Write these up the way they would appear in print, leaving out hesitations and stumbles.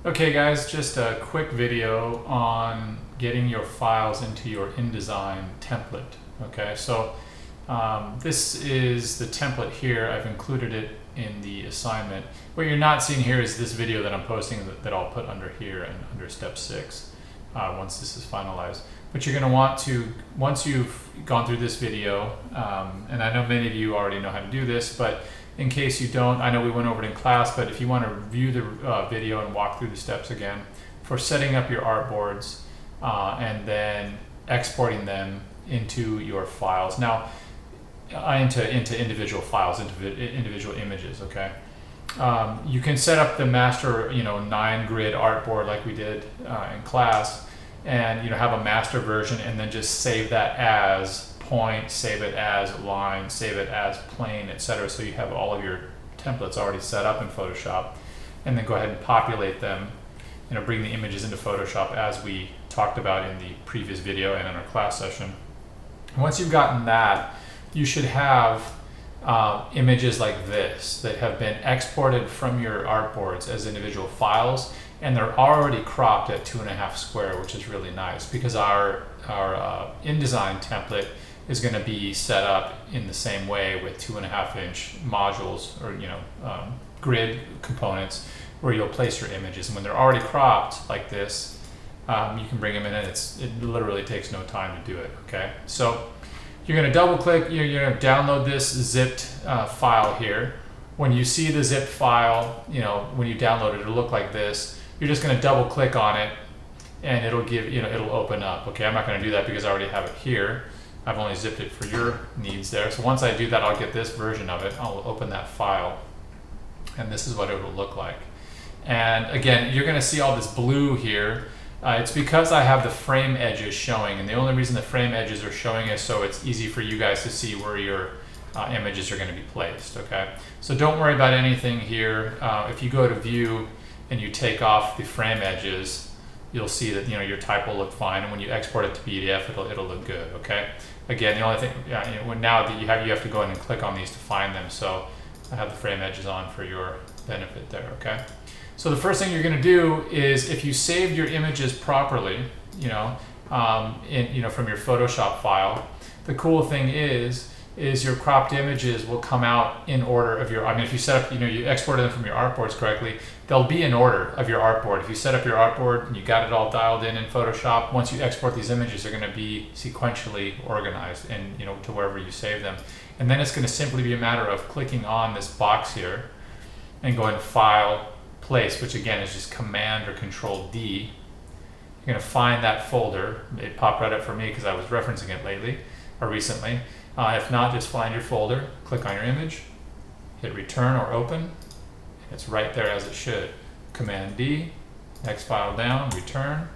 Okay guys, just a quick video on getting your files into your InDesign template. Okay, so this is the template here. I've included it in the assignment. What you're not seeing here is this video that I'm posting that I'll put under here and under step 6 once this is finalized. But you're going to want to, once you've gone through this video, and I know many of you already know how to do this, but in case you don't, I know we went over it in class, but if you want to review the video and walk through the steps again for setting up your artboards and then exporting them into your files. Now, into individual files, individual images, okay? You can set up the master, 9-grid artboard like we did in class, and have a master version, and then just save that as point, save it as line, save it as plane, etc. So you have all of your templates already set up in Photoshop, and then go ahead and populate them. Bring the images into Photoshop as we talked about in the previous video and in our class session. Once you've gotten that, you should have images like this that have been exported from your artboards as individual files, and they're already cropped at 2.5 square, which is really nice because our InDesign template is going to be set up in the same way with 2.5-inch modules or grid components where you'll place your images. And when they're already cropped like this, you can bring them in, and it literally takes no time to do it. Okay, so you're going to double click, you're going to download this zipped file here. When you see the zip file, when you download it, it'll look like this. You're just going to double click on it and it'll give, it'll open up. Okay, I'm not going to do that because I already have it here. I've only zipped it for your needs there. So once I do that, I'll get this version of it. I'll open that file, and this is what it will look like. And again, you're going to see all this blue here. It's because I have the frame edges showing, and the only reason the frame edges are showing is so it's easy for you guys to see where your images are going to be placed. Okay, so don't worry about anything here. If you go to view and you take off the frame edges, you'll see that your type will look fine, and when you export it to PDF, it'll look good. Okay. Again, the only thing now that you have to go in and click on these to find them. So I have the frame edges on for your benefit there. Okay. So the first thing you're going to do is, if you saved your images properly, from your Photoshop file, the cool thing is your cropped images will come out in order of your, if you set up, you exported them from your artboards correctly, they'll be in order of your artboard. If you set up your artboard and you got it all dialed in Photoshop, once you export these images, they're going to be sequentially organized and, to wherever you save them. And then it's going to simply be a matter of clicking on this box here and going File, Place, which again is just Command or Control D. You're going to find that folder. It popped right up for me because I was referencing it recently. If not, just find your folder, click on your image, hit return or open, and it's right there as it should. Command D, next file down, return,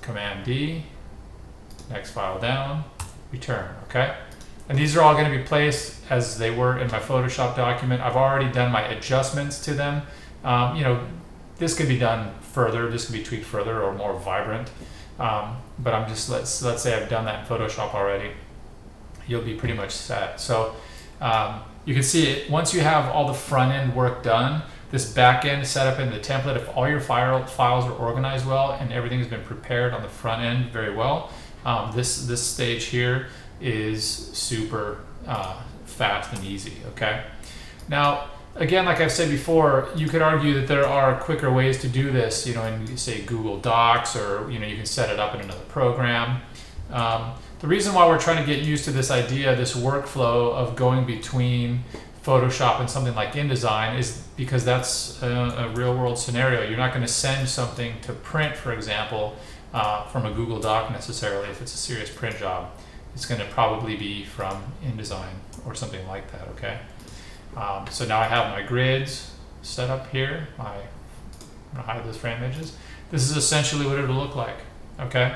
Command D, next file down, return, okay? And these are all going to be placed as they were in my Photoshop document. I've already done my adjustments to them. This could be done further, this could be tweaked further or more vibrant, but I'm just, let's say I've done that in Photoshop already. You'll be pretty much set. So you can see it once you have all the front end work done, this back end set up in the template. If all your files are organized well and everything has been prepared on the front end very well, this stage here is super fast and easy. Okay. Now, again, like I've said before, you could argue that there are quicker ways to do this, in say Google Docs, or you can set it up in another program. The reason why we're trying to get used to this idea, this workflow of going between Photoshop and something like InDesign, is because that's a real world scenario. You're not going to send something to print, for example, from a Google Doc necessarily if it's a serious print job. It's going to probably be from InDesign or something like that, okay? So now I have my grids set up here. I'm going to hide those frame edges. This is essentially what it'll look like, okay?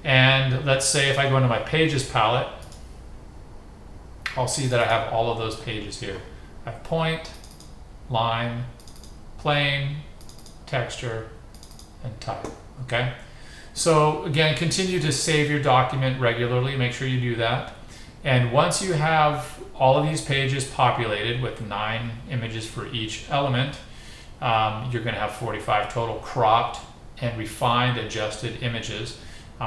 And let's say if I go into my pages palette, I'll see that I have all of those pages here. I have point, line, plane, texture, and type, okay? So again, continue to save your document regularly. Make sure you do that. And once you have all of these pages populated with 9 images for each element, you're going to have 45 total cropped and refined, adjusted images.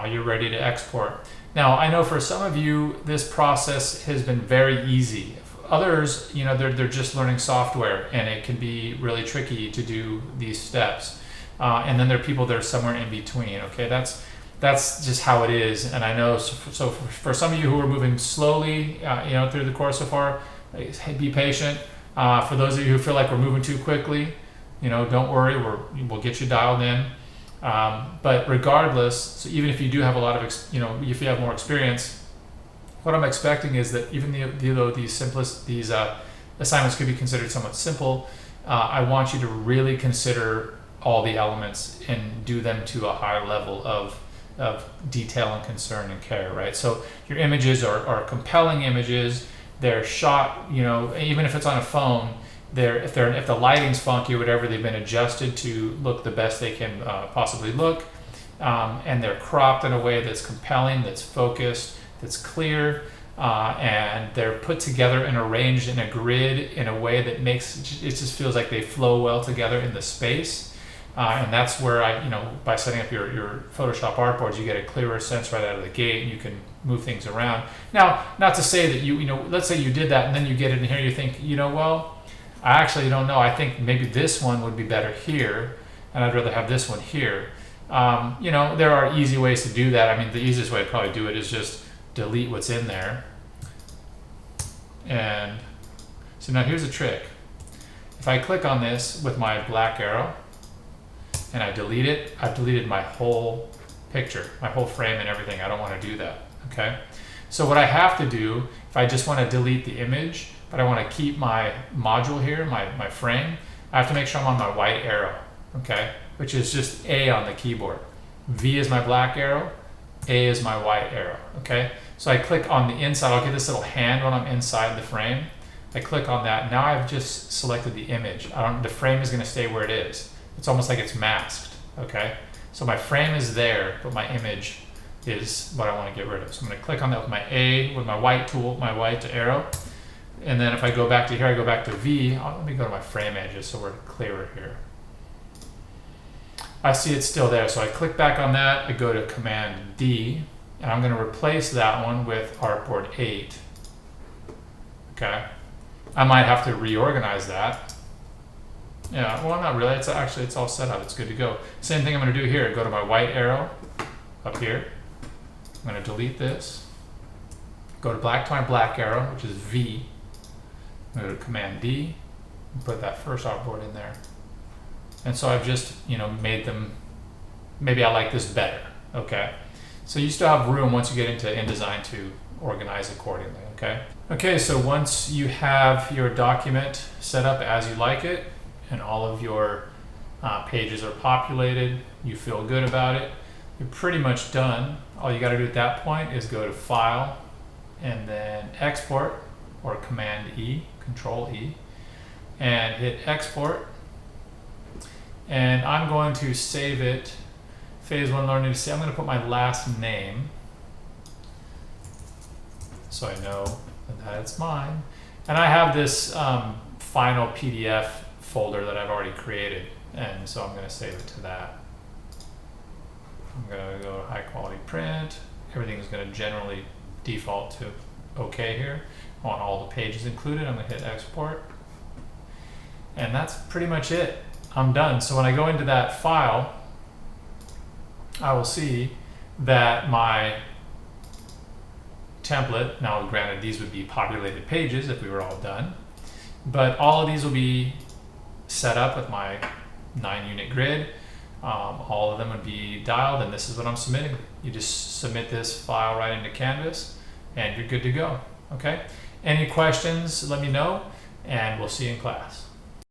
You're ready to export. Now, I know for some of you, this process has been very easy. Others, they're just learning software, and it can be really tricky to do these steps. And then there are people that are somewhere in between. Okay, that's just how it is. And I know, so for some of you who are moving slowly, through the course so far, be patient. For those of you who feel like we're moving too quickly, don't worry, we'll get you dialed in. But regardless, so even if you do have a lot of, if you have more experience, what I'm expecting is that even though these assignments could be considered somewhat simple, I want you to really consider all the elements and do them to a high level of detail and concern and care, right? So your images are compelling images. They're shot, even if it's on a phone, if the lighting's funky or whatever, they've been adjusted to look the best they can possibly look, and they're cropped in a way that's compelling, that's focused, that's clear, and they're put together and arranged in a grid in a way that it just feels like they flow well together in the space. And that's where by setting up your Photoshop artboards, you get a clearer sense right out of the gate, and you can move things around. Now, not to say that let's say you did that and then you get it in here, you think, well, I actually don't know. I think maybe this one would be better here, and I'd rather have this one here. There are easy ways to do that. I mean, the easiest way to probably do it is just delete what's in there. And so now here's a trick. If I click on this with my black arrow and I delete it, I've deleted my whole picture, my whole frame and everything. I don't want to do that, okay? So what I have to do, if I just want to delete the image, but I want to keep my module here, my frame, I have to make sure I'm on my white arrow, okay? Which is just A on the keyboard. V is my black arrow, A is my white arrow, okay? So I click on the inside, I'll get this little hand when I'm inside the frame. I click on that, now I've just selected the image. The frame is gonna stay where it is. It's almost like it's masked, okay? So my frame is there, but my image is what I want to get rid of. So I'm going to click on that with my A, with my white tool, my white arrow. And then if I go back to here, I go back to V. Let me go to my frame edges so we're clearer here. I see it's still there, so I click back on that. I go to Command D, and I'm going to replace that one with Artboard 8. Okay. I might have to reorganize that. Yeah, well, not really. It's all set up. It's good to go. Same thing I'm going to do here. Go to my white arrow up here. I'm going to delete this. Go to my black arrow, which is V. I'm going to go to Command D and put that first artboard in there. And so I've just, made them. Maybe I like this better. Okay. So you still have room once you get into InDesign to organize accordingly. Okay. Okay. So once you have your document set up as you like it, and all of your pages are populated, you feel good about it, you're pretty much done. All you got to do at that point is go to File and then Export, or Command E, Control E, and hit Export. And I'm going to save it, Phase 1 Learning to See. I'm going to put my last name so I know that it's mine. And I have this final PDF folder that I've already created, and so I'm going to save it to that. I'm going to go to high quality print. Everything is going to generally default to OK here. I want all the pages included. I'm going to hit export, and that's pretty much it. I'm done. So when I go into that file, I will see that my template, now granted these would be populated pages if we were all done, but all of these will be set up with my 9-unit grid. All of them would be dialed, and this is what I'm submitting. You just submit this file right into Canvas and you're good to go. Okay? Any questions, let me know, and we'll see you in class.